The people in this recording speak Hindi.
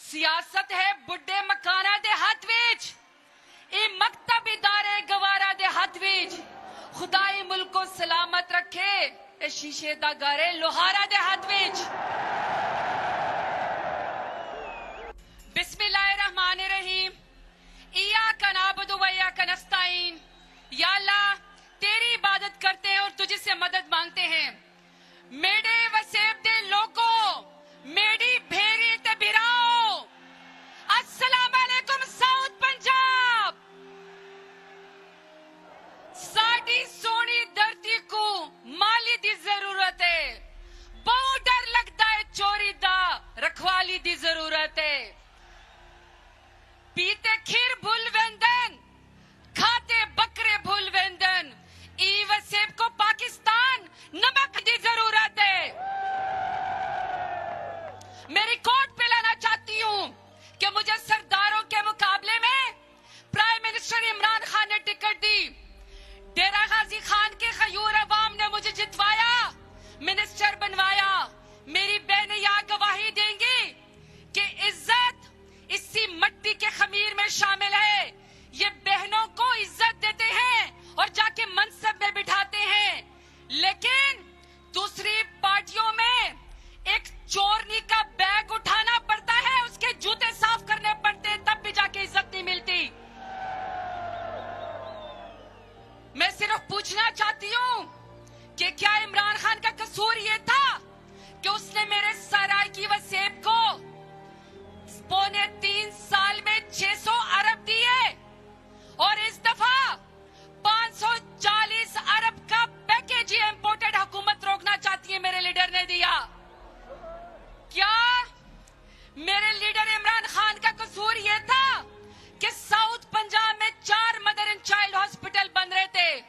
सियासत है बुढ़े मकाना दे हाथ विच, ये मकतब इदारे गवारा दे हाथ विच। खुदाई मुल्क को सलामत रखे, ये शीशे दा गारे लोहारा दे हाथ विच। बिस्मिल्लाहिर्रहमानिर्रहीम। इय्याका नअबुदु व इय्याका नस्तईन। या अल्लाह, तेरी इबादत करते हैं और तुझे से मदद मांगते हैं। मेरे वसेब दे लोगों, मेरी भेरी ते बिराओ, अस्सलाम वालेकुम साउथ पंजाब। साडी सोनी धरती को माली दी जरूरत है, बहुत डर लगता है चोरी दा, रखवाली दी जरूरत है। पीते खीर भूल वेंदन, खाते बकरे भूल वेंदन, ई वसेब को पाकिस्तान नमक दी जरूरत है। मेरी कोट पे लाना चाहती हूं कि मुझे सरदारों के मुकाबले में प्राइम मिनिस्टर इमरान खान ने टिकट दी। डेरा गाजी खान के खयूर अवाम ने मुझे जितवाया, मिनिस्टर बनवाया। मेरी बहनें यहां गवाही देंगी कि इज्जत इसी मट्टी के खमीर में शामिल है। ये बहनों को इज्जत देते हैं और जाके मनसब में बिठाते हैं, लेकिन दूसरी पार्टियों में एक चोरनी का बैग उठाना पड़ता है, उसके जूते साफ करने पड़ते हैं, तब भी जाके इज्जत नहीं मिलती। मैं सिर्फ पूछना चाहती हूं कि क्या इमरान खान का कसूर ये था कि उसने मेरे सराय की वसेब को 3.25 साल में 600 अरब दिए और इस दफा 540 अरब का पैकेज इंपोर्टेड हुकूमत रोकना चाहती है, मेरे लीडर ने दिया।